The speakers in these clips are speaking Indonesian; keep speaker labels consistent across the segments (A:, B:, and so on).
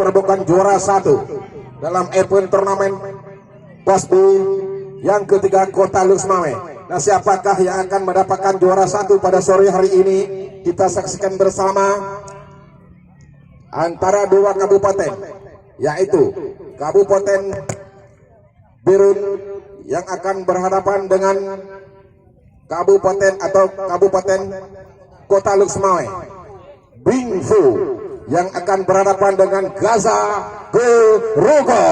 A: memperebutkan juara 1 dalam event turnamen Pos B yang ketiga Kota Luxmawe. Nah, siapakah yang akan mendapatkan juara 1 pada sore hari ini? Kita saksikan bersama antara dua kabupaten, yaitu Kabupaten Berun yang akan berhadapan dengan Kabupaten Kota Luxmawe. Bingfu yang akan berhadapan dengan Gaza Gerogo.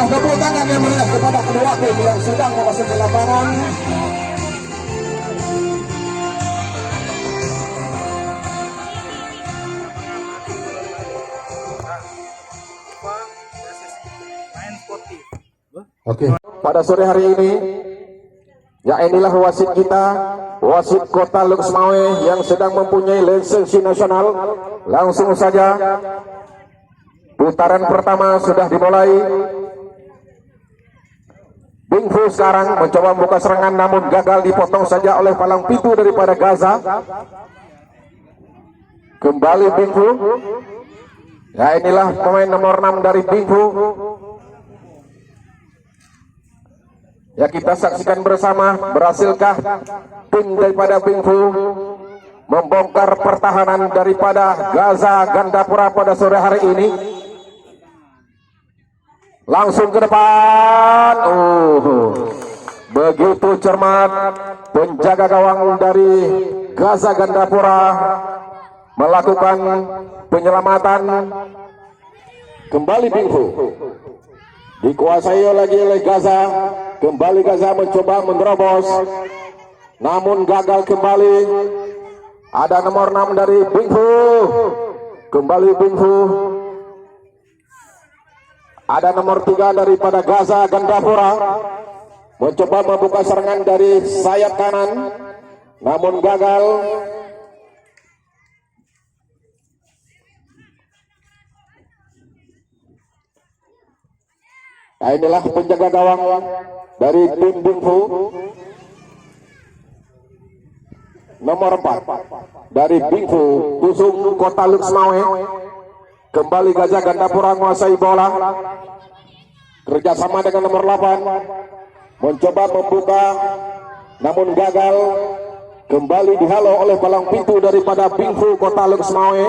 A: Tepuk tangan yang meriah kepada kedua tim yang sedang memasuki lapangan. Oke, pada sore hari ini, ya inilah wasit kita, wasit Kota Luxmawe yang sedang mempunyai lisensi nasional. Langsung saja, putaran pertama sudah dimulai. Bingfu sekarang mencoba membuka serangan namun gagal, dipotong saja oleh palang pintu daripada Gaza. Kembali Bingfu. Ya, inilah pemain nomor 6 dari Bingfu. Ya, kita saksikan bersama, berhasilkah tim daripada Bingfu membongkar pertahanan daripada Gaza Gandapura pada sore hari ini. Langsung ke depan. Begitu cermat penjaga gawang dari Gaza Gandapura melakukan penyelamatan. Kembali Bingfu dikuasai lagi oleh Gaza. Kembali Gaza mencoba menerobos namun gagal kembali. Ada nomor 6 dari Bingfu. Kembali Bingfu. Ada nomor 3 daripada Gaza Gandapura mencoba membuka serangan dari sayap kanan namun gagal. Nah, inilah penjaga gawang dari tim Bingfu. Nomor 4 dari Bingfu Kusung Kota Luxmawe. Kembali Gaza Gandapura menguasai bola. Kerjasama dengan nomor 8 mencoba membuka namun gagal. Kembali dihalau oleh palang pintu daripada Bingfu Kota Luxmawe.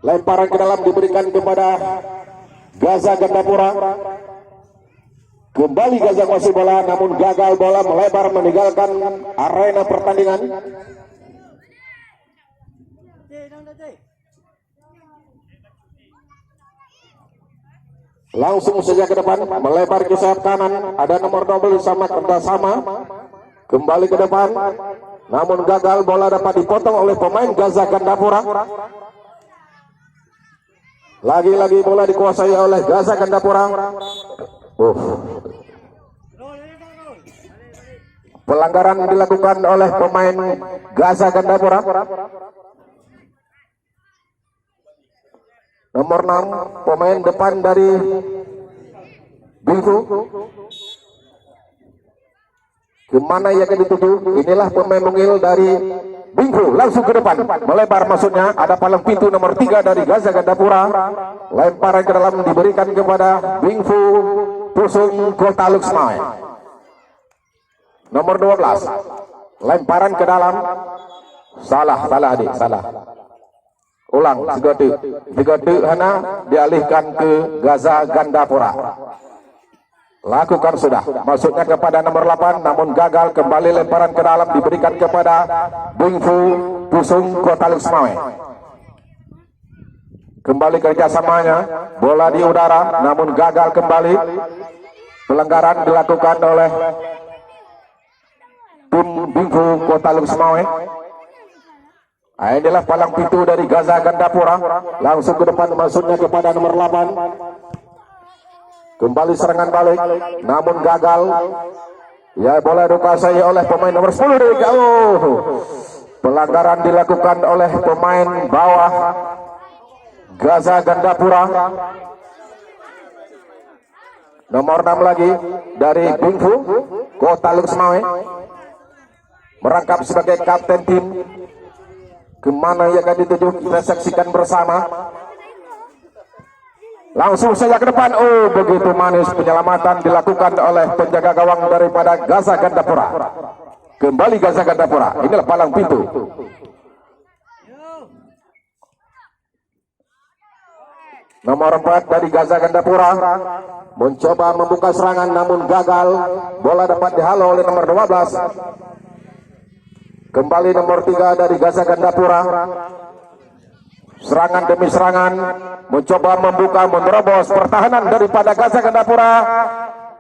A: Lemparan ke dalam diberikan kepada Gaza Gandapura. Kembali Gaza menguasai bola namun gagal, bola melebar meninggalkan arena pertandingan. Langsung saja ke depan, melebar ke sayap kanan. Ada nomor 12 sama kerjasama. Kembali ke depan, namun gagal, bola dapat dipotong oleh pemain Gaza Gandapura. Lagi-lagi bola dikuasai oleh Gaza Gandapura. Pelanggaran dilakukan oleh pemain Gaza Gandapura. Nomor 6 pemain depan dari Bingfu. Kemana ia akan dituju? Inilah pemain mungil dari Bingfu. Langsung ke depan, melebar maksudnya. Ada palang pintu nomor 3 dari Gaza Gandapura. Lemparan ke dalam diberikan kepada Bingfu Pusung Kota Luxmawe. Nomor 12 lemparan ke dalam. Salah adik, salah. Ulang, Sigode hana dialihkan ke Gaza Gandapura. Lakukan sudah, maksudnya kepada nomor 8 namun gagal. Kembali lemparan ke dalam diberikan kepada Bingfu Pusung Kota Luxmawe. Kembali kerjasamanya, bola di udara namun gagal kembali. Pelanggaran dilakukan oleh tim Bingfu Kota Luxmawe. Inilah palang pintu dari Gaza Gandapura. Langsung ke depan maksudnya kepada nomor 8. Kembali serangan balik namun gagal. Ya, bola dikuasai oleh pemain nomor 10 dari pelanggaran dilakukan oleh pemain bawah Gaza Gandapura. Nomor 6 lagi dari Bingfu Kota Luxmawe merangkap sebagai kapten tim. Kemana ia akan dituju kita saksikan bersama. Langsung saja ke depan. Oh, begitu manis penyelamatan dilakukan oleh penjaga gawang daripada Gaza Gandapura. Kembali Gaza Gandapura. Inilah palang pintu. Nomor 4 dari Gaza Gandapura mencoba membuka serangan namun gagal. Bola dapat dihalau oleh nomor 12. Kembali nomor 3 dari Gaza Gandapura. Serangan demi serangan mencoba membuka menerobos pertahanan daripada Gaza Gandapura.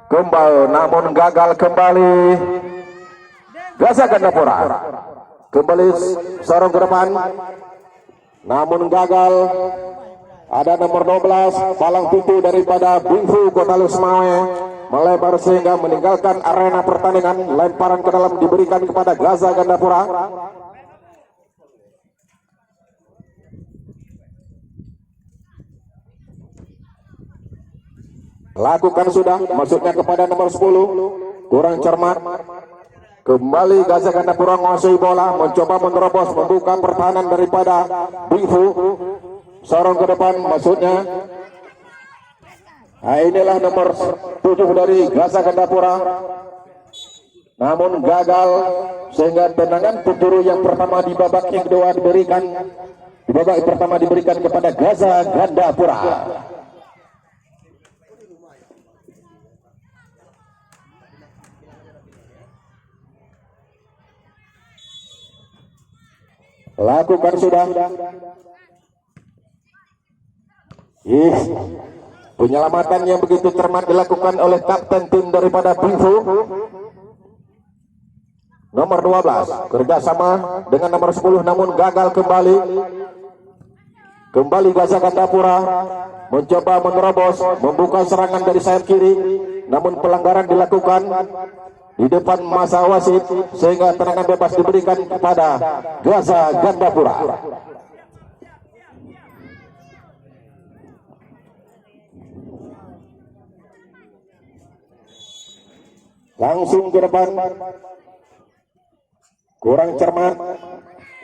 A: Kembali namun gagal kembali Gaza Gandapura. Kembali sorong ke depan namun gagal. Ada nomor 12 palang pintu daripada Bingfu Kota Luxmawe melebar sehingga meninggalkan arena pertandingan. Lemparan ke dalam diberikan kepada Gaza Gandapura. Lakukan sudah, maksudnya kepada nomor 10. Kurang cermat. Kembali Gaza Gandapura menguasai bola, mencoba menerobos membuka pertahanan daripada Bingfu. Sorong ke depan maksudnya. Nah, inilah nomor 7 dari Gaza Gandapura. Namun gagal sehingga tendangan penjuru yang pertama di babak yang kedua diberikan. Di babak pertama diberikan kepada Gaza Gandapura. Lakukan sudah. Penyelamatan yang begitu cermat dilakukan oleh kapten tim daripada Bingfu nomor 12 kerjasama dengan nomor 10 namun gagal kembali. Kembali Gaza Gandapura mencoba menerobos membuka serangan dari sayap kiri namun pelanggaran dilakukan di depan masa wasit sehingga tendangan bebas diberikan kepada Gaza Gandapura. Langsung ke depan, kurang cermat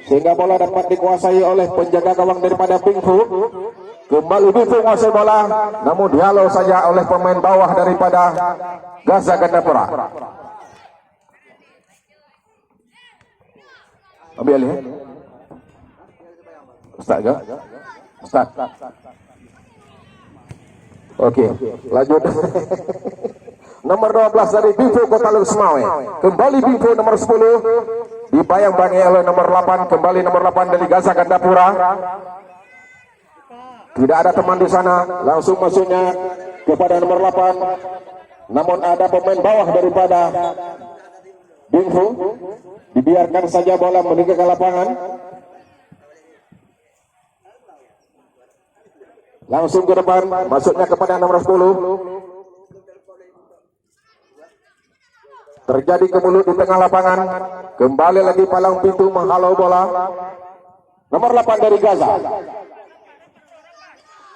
A: sehingga bola dapat dikuasai oleh penjaga gawang daripada Bingfu. Kembali Bingfu menguasai bola namun dihalau saja oleh pemain bawah daripada Gaza Gandapura. Ambil ya Ustaz ya? Ustaz. Oke, lanjut. Nomor 12 dari Bingfu Kota Luxmawe. Kembali Bingfu nomor 10 dibayang-bayangi oleh nomor 8. Kembali nomor 8 dari Gaza Gandapura. Tidak ada teman di sana. Langsung masuknya kepada nomor 8. Namun ada pemain bawah daripada Bingfu. Dibiarkan saja bola meninggalkan lapangan. Langsung ke depan. Masuknya kepada nomor 10. Terjadi kemulut di tengah lapangan. Kembali lagi palang pintu menghalau bola. Nomor 8 dari Gaza.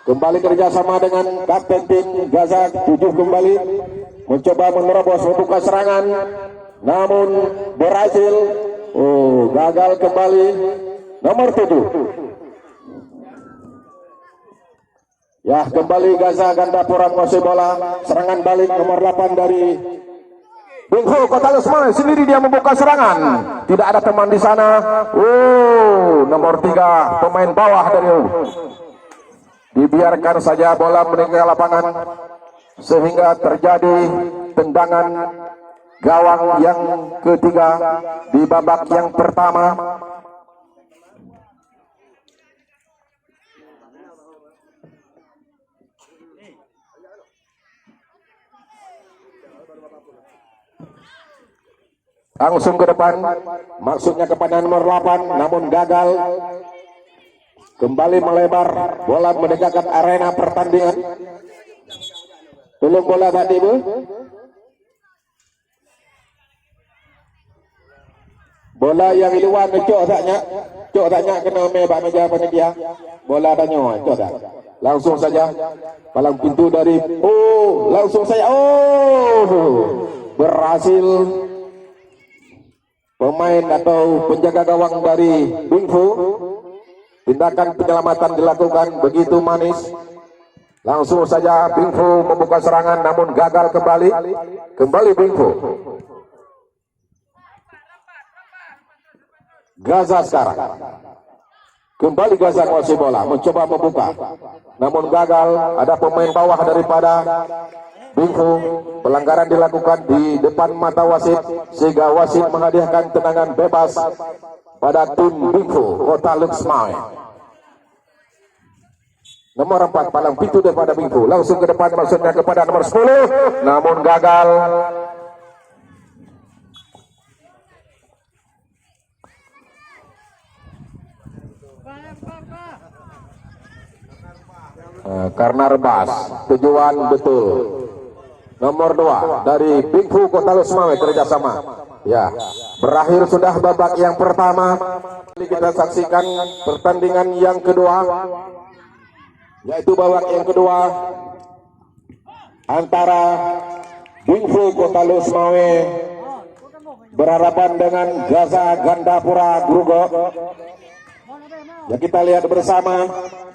A: Kembali kerjasama dengan kapten tim Gaza 7 kembali. Mencoba menerobos membuka serangan. Namun berhasil. Gagal kembali. Nomor 7. Ya, kembali Gaza Gandapura menguasai bola. Serangan balik nomor 8 dari Bingfu Kota Luxmawe sendiri dia membuka serangan. Tidak ada teman di sana. Nomor 3 pemain bawah dari dibiarkan saja bola meninggalkan lapangan sehingga terjadi tendangan gawang yang ketiga di babak yang pertama. Langsung ke depan, maksudnya kepada nomor 8, namun gagal. Kembali melebar, bola mendekatkan arena pertandingan. Belum bola tadi bu. Bola yang luar cok taknya kena mebak meja panitia. Bola tanya cok tak. Langsung saja palang pintu dari langsung saya berhasil pemain atau penjaga gawang dari Bingfu. Tindakan penyelamatan dilakukan begitu manis. Langsung saja Bingfu membuka serangan namun gagal kembali. Kembali Bingfu. Gaza sekarang. Kembali Gaza menguasai bola, mencoba membuka. Namun gagal, ada pemain bawah daripada Bingfu. Pelanggaran dilakukan di depan mata wasit sehingga wasit menghadiahkan tendangan bebas pada tim Bingfu Kota Luxmai. Nomor 4 palang pintu daripada Bingfu. Langsung ke depan maksudnya kepada nomor 10. Namun gagal. Karena rebas, tujuan betul. Nomor 2 dari Bingfu Kota Luxmai kerjasama. Ya, berakhir sudah babak yang pertama. Kita saksikan pertandingan yang kedua, yaitu babak yang kedua antara Bingfu Kota Luxmai berhadapan dengan Gaza Gandapura Grugo. Ya, kita lihat bersama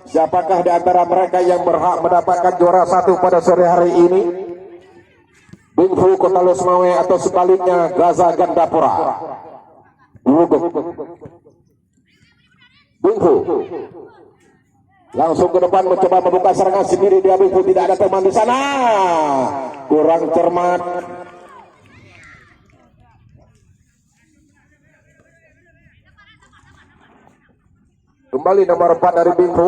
A: siapakah di antara mereka yang berhak mendapatkan juara 1 pada sore hari ini. Bingfu Kota Luxmai atau sebaliknya Gaza Gandapura Grugo. Bingfu langsung ke depan mencoba membuka serangan sendiri. Dia Bingfu tidak ada teman di sana. Kurang cermat. Kembali nomor 4 dari Bingfu.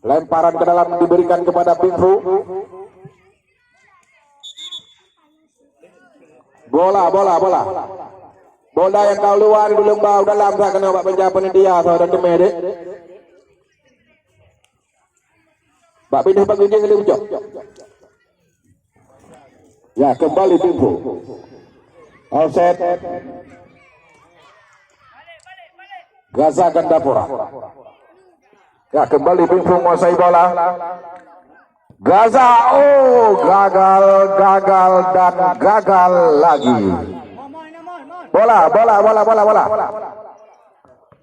A: Lemparan ke dalam diberikan kepada Bingfu. Bola. Bola yang kau luar belum bau dalam tak kena bak penjapan dia atau ada temede. Bak pindah bagi dia kena ucap. Ya, kembali Bingfu. Offset. Gaza Gandapura. Ya, kembali Bingfu menguasai bola. Gaza, gagal dan gagal lagi. Bola.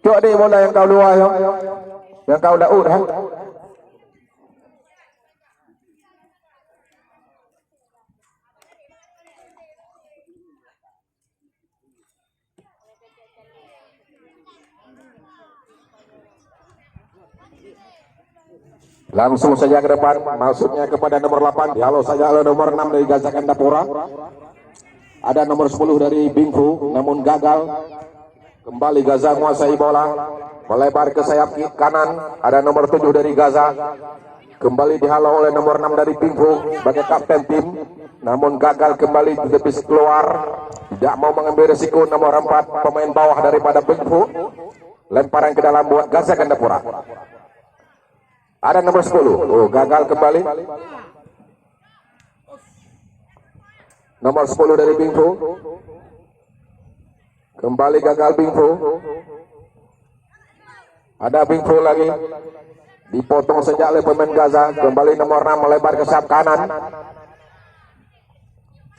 A: Cok di bola yang kau luar yang kau daud Langsung saja ke depan, maksudnya kepada nomor 8. Halo saja nomor 6 dari Gaza Gandapura. Ada nomor 10 dari Bingfu, namun gagal. Kembali Gaza menguasai bola, melebar ke sayap kanan. Ada nomor 7 dari Gaza. Kembali dihalau oleh nomor 6 dari Bingfu sebagai kapten tim, namun gagal kembali ditepis keluar. Tidak mau mengambil risiko. Nomor 4 pemain bawah daripada Bingfu. Lemparan ke dalam buat Gaza Gandapura. Ada nomor 10. Gagal kembali. Nomor 10 dari Bingfu. Kembali gagal Bingfu. Ada Bingfu lagi. Dipotong sejak oleh pemain Gaza. Kembali nomor 6 melebar ke sayap kanan.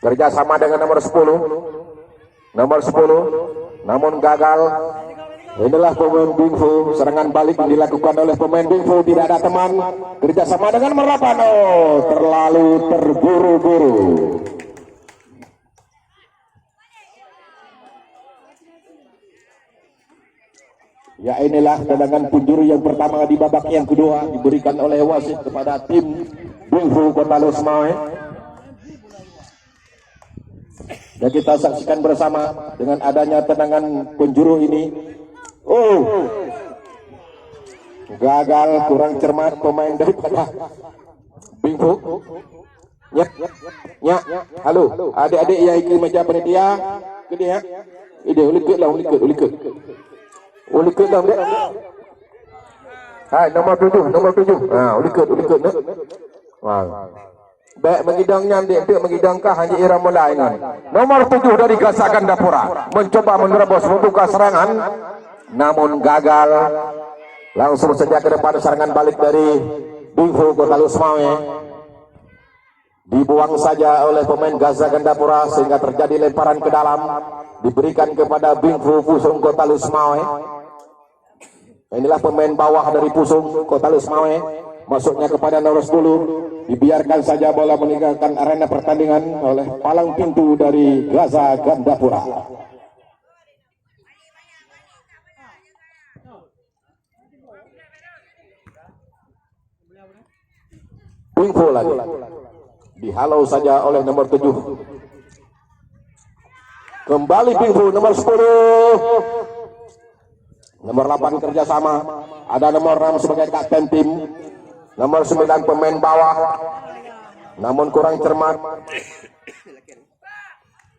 A: Kerjasama dengan nomor 10. Nomor 10. Namun gagal. Inilah pemain Bingfu. Serangan balik yang dilakukan oleh pemain Bingfu. Tidak ada teman. Kerjasama dengan nomor 8. Terlalu terburu-buru. Ya, inilah tendangan penjuru yang pertama di babak yang kedua diberikan oleh wasit kepada tim Bingfu Kota Luxmai. Dan kita saksikan bersama dengan adanya tendangan penjuru ini. Gagal, kurang cermat pemain daripada Bingfu. Ya, ya, halo, adik-adik yang ikut macam panitia, ke dia, ide, ulikut lah, ulikut lah, dek. Hai, nomor 7, ulikut, dek. Wah, baik mengidangnya, dek, mengidangkah hanya irama lain. Nomor 7 dari Gaza Gandapura, mencoba menerobos membuka serangan, namun gagal. Langsung saja ke depan serangan balik dari Bingfu Kota Lusmawe. Dibuang saja oleh pemain Gaza Gandapura sehingga terjadi lemparan ke dalam, diberikan kepada Bingfu Pusung Kota Lusmawe. Inilah pemain bawah dari Pusung Kota Lusmawe, masuknya kepada nomor 10. Dibiarkan saja bola meninggalkan arena pertandingan oleh palang pintu dari Gaza Gandapura. Bingfu lagi dihalau saja oleh nomor 7. Kembali Bingfu nomor 10. Nomor 8 kerjasama. Ada nomor 6 sebagai kapten tim. Nomor 9 pemain bawah, namun kurang cermat.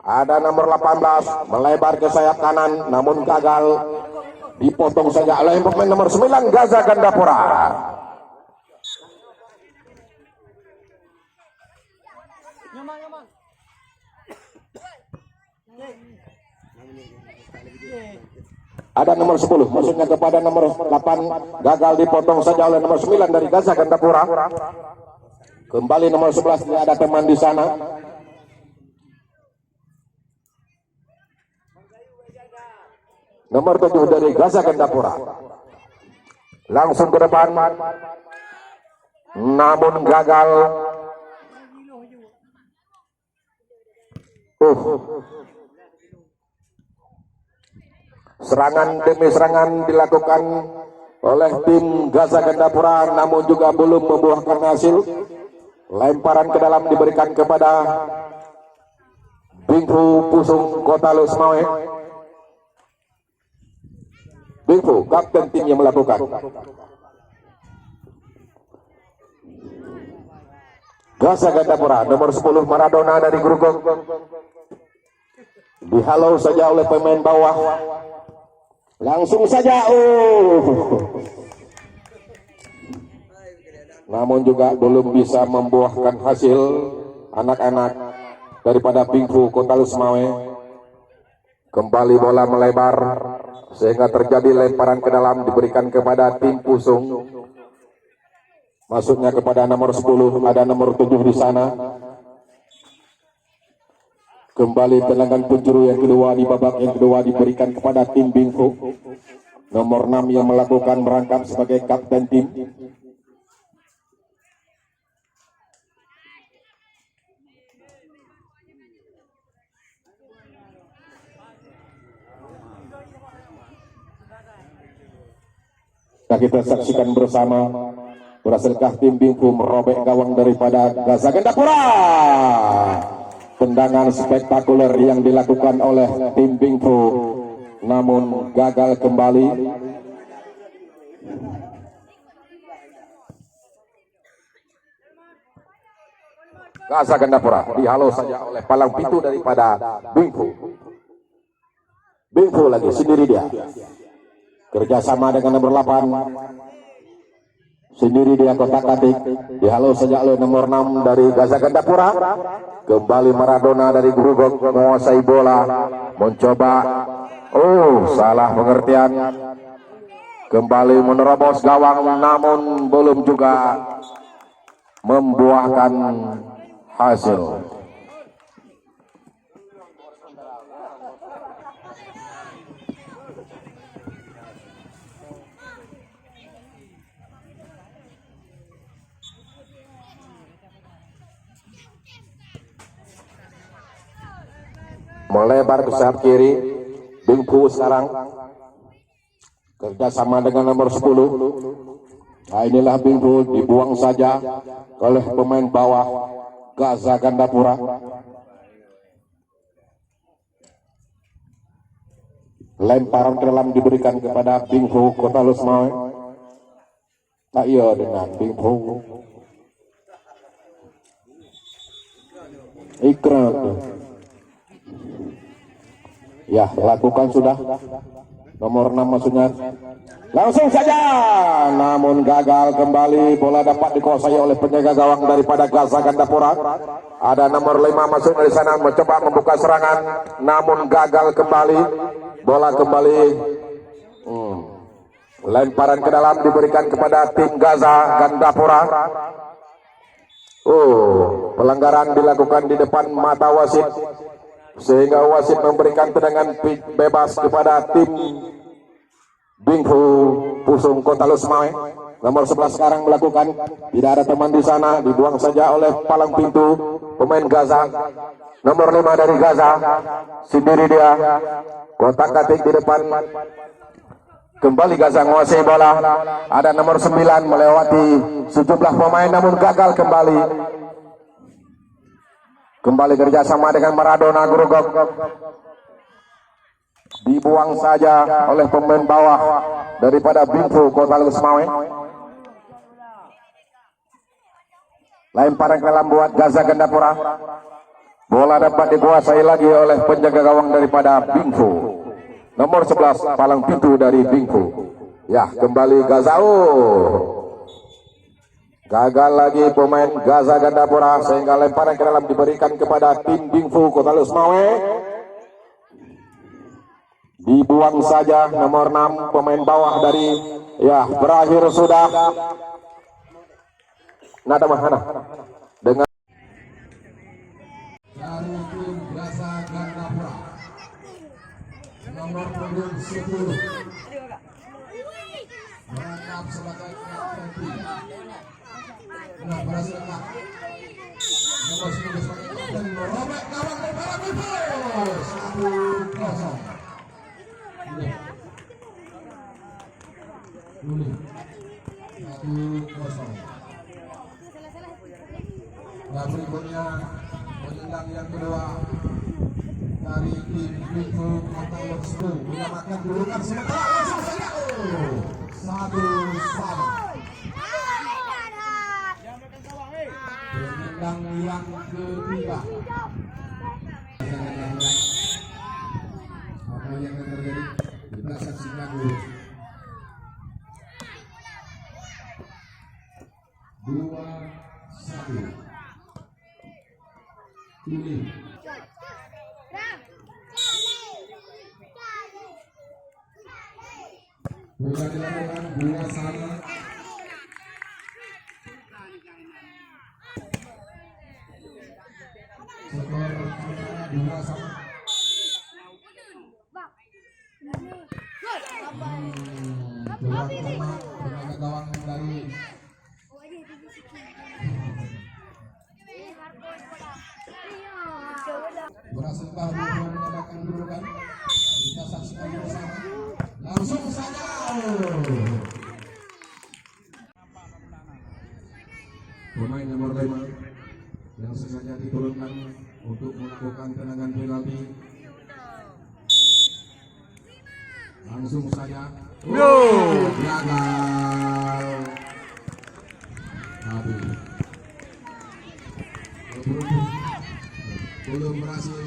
A: Ada nomor 18 melebar ke sayap kanan, namun gagal. Dipotong saja oleh pemain nomor 9 Gaza Gandapura. Ada nomor 10, maksudnya kepada nomor 8, gagal, dipotong saja oleh nomor 9 dari Gaza Gandapura. Kembali nomor 11, tidak ada teman di sana. Nomor 7 dari Gaza Gandapura. Langsung ke depan, namun gagal. Serangan demi serangan dilakukan oleh tim Gaza Gandapura, namun juga belum membuahkan hasil. Lemparan ke dalam diberikan kepada Bingfu Pusung Kota Lusmawe. Bingfu, kapten tim yang melakukan. Gaza Gandapura, nomor 10 Maradona dari Grogol. Dihalau saja oleh pemain bawah. Langsung saja, namun juga belum bisa membuahkan hasil anak-anak daripada Bingfu Kota Lusmawe. Kembali bola melebar sehingga terjadi lemparan ke dalam, diberikan kepada tim Pusung. Masuknya kepada nomor 10, ada nomor 7 di sana. Kembali tendangan penjuru yang kedua di babak yang kedua diberikan kepada tim Bingfu. Nomor 6 yang melakukan merangkap sebagai kapten tim. Nah, kita saksikan bersama, berhasilkah tim Bingfu merobek gawang daripada Gaza Gandapura? Tendangan spektakuler yang dilakukan oleh tim Bingfu, namun gagal kembali. Gaza Gandapura dihalau saja oleh palang pintu daripada Bingfu. Bingfu lagi sendiri dia. Kerjasama dengan nomor 8. Sendiri dia kotak-katik, dihalau saja oleh nomor 6 dari Gaza Gandapura. Kembali Maradona dari Grogol menguasai bola, mencoba, salah pengertian. Kembali menerobos gawang, namun belum juga membuahkan hasil. Melebar ke sayap kiri, Bingfu sekarang kerjasama dengan nomor 10. Nah, inilah Bingfu, dibuang saja oleh pemain bawah Gaza Gandapura. Lemparan ke dalam diberikan kepada Bingfu Kota Lusmawe. Tak iya dengan Bingfu. Ikram. Ya, lakukan sudah. Nomor 6 maksudnya. Langsung saja, namun gagal kembali. Bola dapat dikuasai oleh penjaga gawang daripada Gaza Gandapura. Ada nomor 5 masuk dari sana mencoba membuka serangan, namun gagal kembali. Bola kembali. Lemparan ke dalam diberikan kepada tim Gaza Gandapura. Pelanggaran dilakukan di depan mata wasit, sehingga wasit memberikan tendangan bebas kepada tim Bingfu Pusung Kota Lusmawe. Nomor 11 sekarang melakukan, tidak ada teman di sana, dibuang saja oleh palang pintu pemain Gaza. Nomor 5 dari Gaza, sendiri dia, kotak katik di depan. Kembali Gaza menguasai bola. Ada nomor 9 melewati sejumlah pemain namun gagal kembali. Kembali kerjasama dengan Maradona Gurugok. Dibuang saja oleh pemain bawah daripada Bingfu Kota Lusmawe. Lemparan ke dalam buat Gaza Gandapura. Bola dapat dikuasai lagi oleh penjaga gawang daripada Bingfu. Nomor 11 palang pintu dari Bingfu. Ya, kembali Gaza. Gagal lagi pemain Gaza Gandapura, sehingga lemparan ke dalam diberikan kepada tim Bingfu Kota Lusmawe. Dibuang saja nomor 6 pemain bawah dari, ya, berakhir sudah. Nada Mahana dengan dari tim Gaza Gandapura. Nomor punggung 10 merangkap sebagai kapten tim. Berhasil nomor 10 sebagai kapten merobek gawang daripada Bingfu. 1-0. Luli 1-0. Dan berikutnya penendang yang kedua dari tim Bingfu Kota Lusmawe menyamakan kedudukan sementara. Langsung saja 1-1. Penendang yang ketiga. Apa yang akan terjadi? Kita saksikan dulu. 2-1. Pilih. Bukan dilakukan 2-1. Skor 2-1. Penjaga gawang dari berhasilkah mendapatkan kedudukan? Kita saksikan bersama. Langsung saja. Pemain nomor 5 yang sengaja diturunkan untuk melakukan tendangan penalti. Langsung saja. Gagal. Belum berhasil.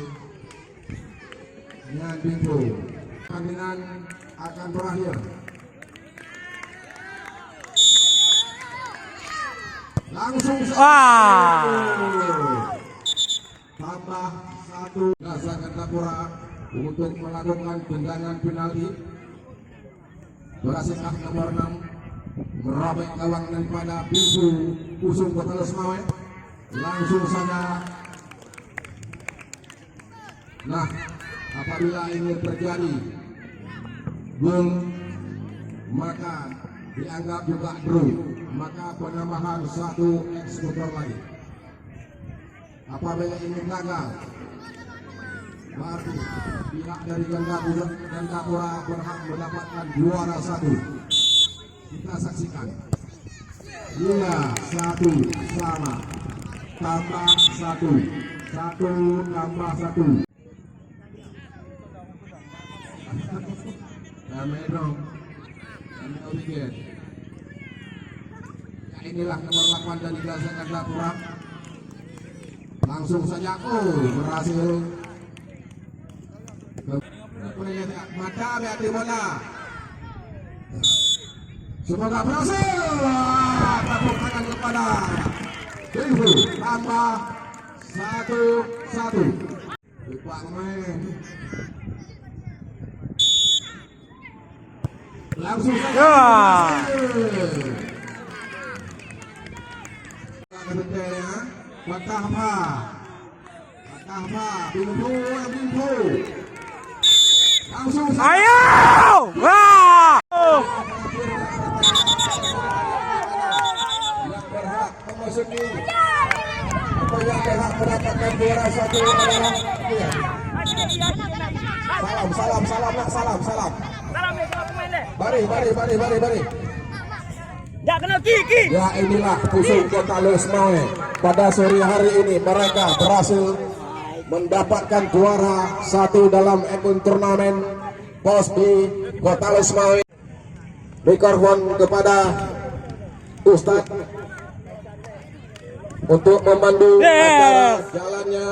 A: Dengan Bingfu, pertandingan akan berakhir. Langsung tambah 1 Gaza Gandapura untuk melakukan tendangan penalti. Berhasilkah nomor 6 merobek gawang daripada Bingfu Pusung Kota Lusmawe? Langsung saja. Nah, apabila ini terjadi gol, maka dianggap juga draw, maka penambahan 1 eksekutor lagi. Apabila ini gagal, berarti pihak dari Gandapura berhak mendapatkan juara 1. Kita saksikan. Iya, 1 sama, tambah 1, 1 tambah 1. Damai dong, damai obigen. Ya, inilah nomor 8 dari Gaza Gandapura. langsung saja berhasil. Mata lihat di bola. Semoga berhasil. Tepuk tangan kepada Dewi tambah 1-1. Lupa main. Langsung saja. Patah apa? Bimbo. Langsung saja.
B: Ayo! Wah!
A: Yang berhak memasuki atau yang berhak mendapatkan juara satu adalah salam. Bari.
B: Ya kena kiki.
A: Ya inilah Pusung Kota Lusmawe. Pada sore hari ini mereka berhasil mendapatkan juara satu dalam event turnamen POS di Kota Lusmawe. Mikrofon kepada Ustadz untuk memandu acara jalannya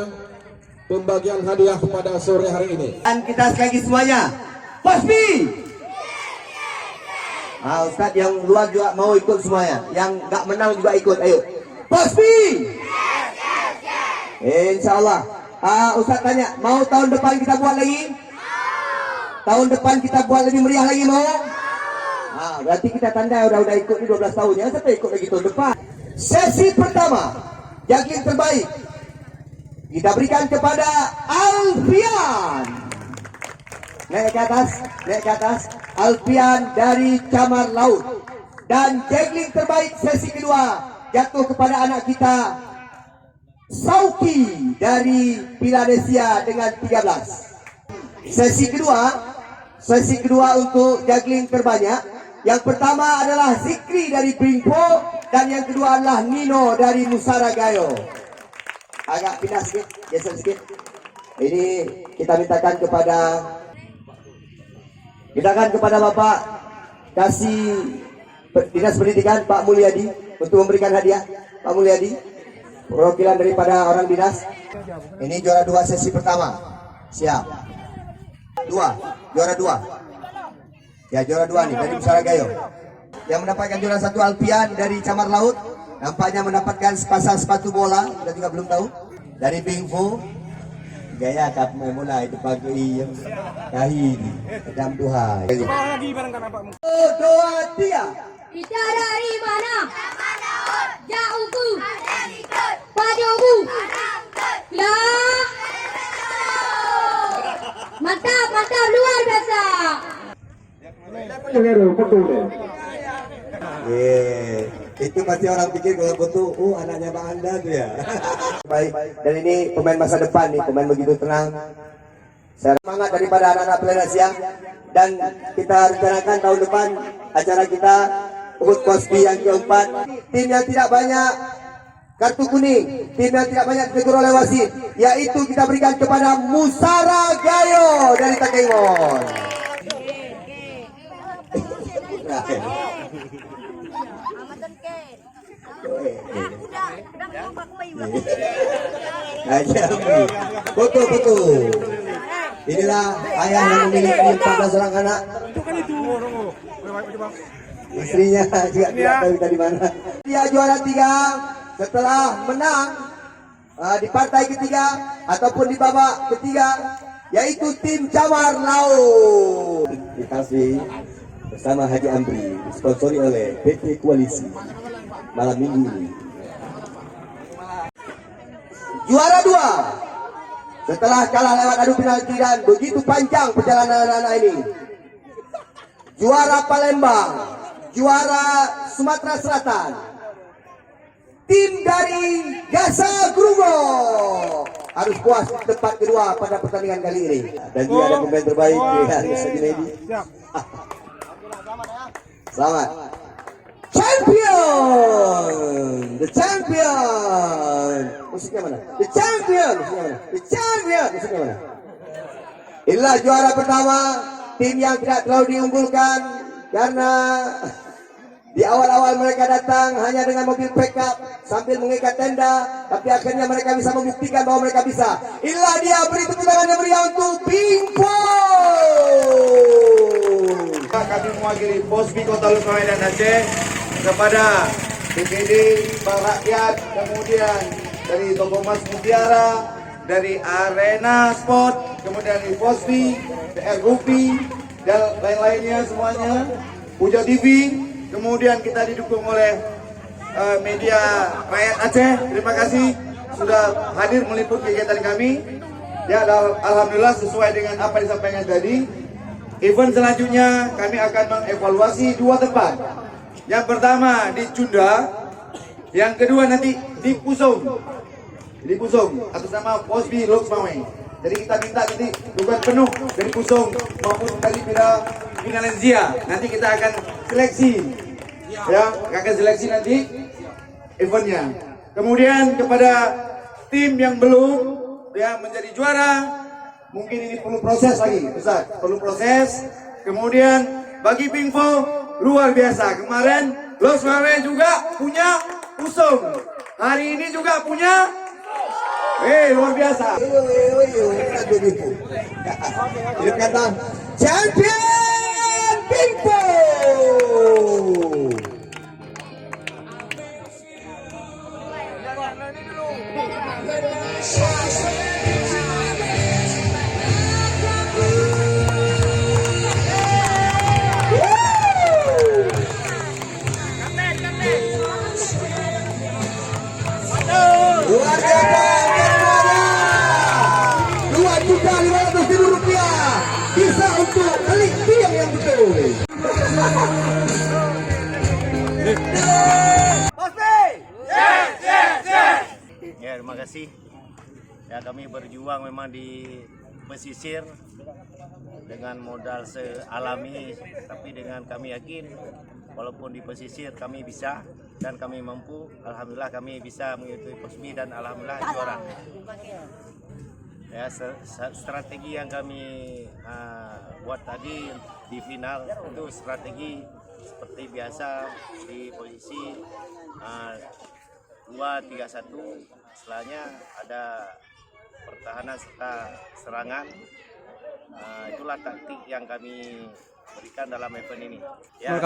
A: pembagian hadiah pada sore hari ini.
C: Dan kita sekali lagi semuanya, POS B. Ustadz yang luar juga mau ikut semuanya, yang nggak menang juga ikut, ayo. POS B. Insya Allah. Ustadz tanya, mau tahun depan kita buat lagi? Tahun depan kita buat lebih meriah lagi mau? Berarti kita tanda udah ikut ini 12 tahun ya, sampai ikut lagi tahun depan. Sesi pertama, juggling terbaik kita berikan kepada Alfian. Naik ke atas, Alfian dari Camar Laut. Dan juggling terbaik sesi kedua jatuh kepada anak kita Sauki dari Pilanesia dengan 13. Sesi kedua untuk juggling terbanyak. Yang pertama adalah Zikri dari Bingpo dan yang kedua adalah Nino dari Musara Gayo. Agak pindah sedikit, geser sedikit. Ini kita mintakan kepada Bapak Kasih Dinas Pendidikan Pak Mulyadi untuk memberikan hadiah. Pak Mulyadi, perwakilan daripada orang dinas. Ini juara 2 sesi pertama. Siap. Juara 2. Ya, juara 2 nih dari Musara Gayo. Yang mendapatkan juara 1 Alfian dari Camar Laut. Nampaknya mendapatkan sepasang sepatu bola. Kita juga belum tahu. Dari Bingfu. Gaya kap mulai itu pagi yang kahini. Jam 2. 1, 2, 3.
D: Kita dari mana? Jauhku. Padoku. Lah. Mantap, luar biasa.
C: Itu pasti orang pikir kalau betul, anaknya Bang Anda tuh ya. Baik, dan ini pemain masa depan nih, pemain begitu tenang. Semangat daripada anak-anak Pilanesia. Dan kita rencanakan tahun depan acara kita UHUD POS B yang keempat. Tim yang tidak banyak kartu kuning, tim yang tidak banyak ditegur oleh wasit, yaitu kita berikan kepada Musara Gayo dari Takengon. Betul. Inilah ayah yang memiliki 14 orang anak. Istrinya juga tidak tahu kita di mana. Dia juara 3 setelah menang di partai ketiga ataupun di babak ketiga, yaitu tim Camar Laut. Dikasih bersama Haji Amri, disponsori oleh PT Koalisi malam minggu ini. Juara 2 setelah kalah lewat adu penalti dan begitu panjang perjalanan anak-anak ini. Juara Palembang, juara Sumatera Selatan, tim dari Gasa Grungo harus puas tempat kedua pada pertandingan kali ini. Dan juga ada pemain terbaik dari Sajinedi. Selamat. Champion, the champion. Musiknya mana? The champion. Musiknya mana? Inilah juara pertama, tim yang tidak terlalu diunggulkan karena Di awal-awal mereka datang hanya dengan mobil pickup sambil mengikat tenda, tapi akhirnya mereka bisa membuktikan bahwa mereka bisa. Inilah dia, beri tepuk tangan yang meriah untuk Pingpo.
E: Kami mewakili Posbi Kota Lusmame dan Aceh kepada DPD Bank Rakyat, kemudian dari Toko Mas Mutiara, dari Arena Sport, kemudian dari Posbi, PR Rupi, dan lain-lainnya semuanya, Puja TV, kemudian kita didukung oleh media Rakyat Aceh. Terima kasih sudah hadir meliput kegiatan kami. Ya, alhamdulillah sesuai dengan apa disampaikan tadi. Event selanjutnya kami akan mengevaluasi 2 tempat. Yang pertama di Cunda, yang kedua nanti di Pusong. Di Pusong atas nama Posbi Lusmame. Jadi kita minta nanti dukungan penuh dari Pusong maupun dari Pinalenzia. Nanti kita akan seleksi, ya, akan seleksi nanti eventnya. Kemudian kepada tim yang belum yang menjadi juara, mungkin ini perlu proses lagi, Ustaz. Perlu proses. Kemudian bagi Pingpo luar biasa. Kemarin Lusmame juga punya Pusong. Hari ini juga punya. Luar biasa.
C: Champion Pingpo. Luar biasa, Rp2.500.000 bisa untuk beli tiang yang betul.
F: Ya, terima kasih. Ya, kami berjuang memang di pesisir dengan modal sealami, tapi dengan kami yakin walaupun di pesisir kami bisa dan kami mampu. Alhamdulillah kami bisa mengikuti Posbi dan alhamdulillah juara. Ya, strategi yang kami buat tadi di final itu strategi seperti biasa di posisi 2-3-1. Setelahnya ada pertahanan serta serangan. Itulah taktik yang kami berikan dalam event ini. Ya,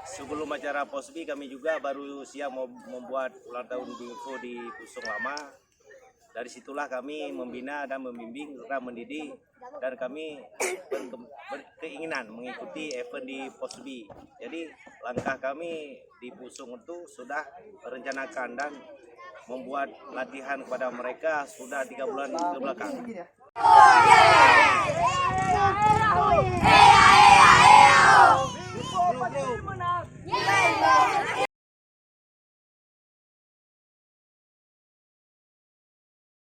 F: sebelum acara Posbi kami juga baru siap membuat ulang tahun Pingpo di Pusong Lama. Dari situlah kami membina dan membimbing serta mendidik, dan kami berkeinginan mengikuti event di Posbi. Jadi langkah kami di Pusong itu sudah merencanakan dan membuat latihan kepada mereka sudah 3 bulan ke belakang.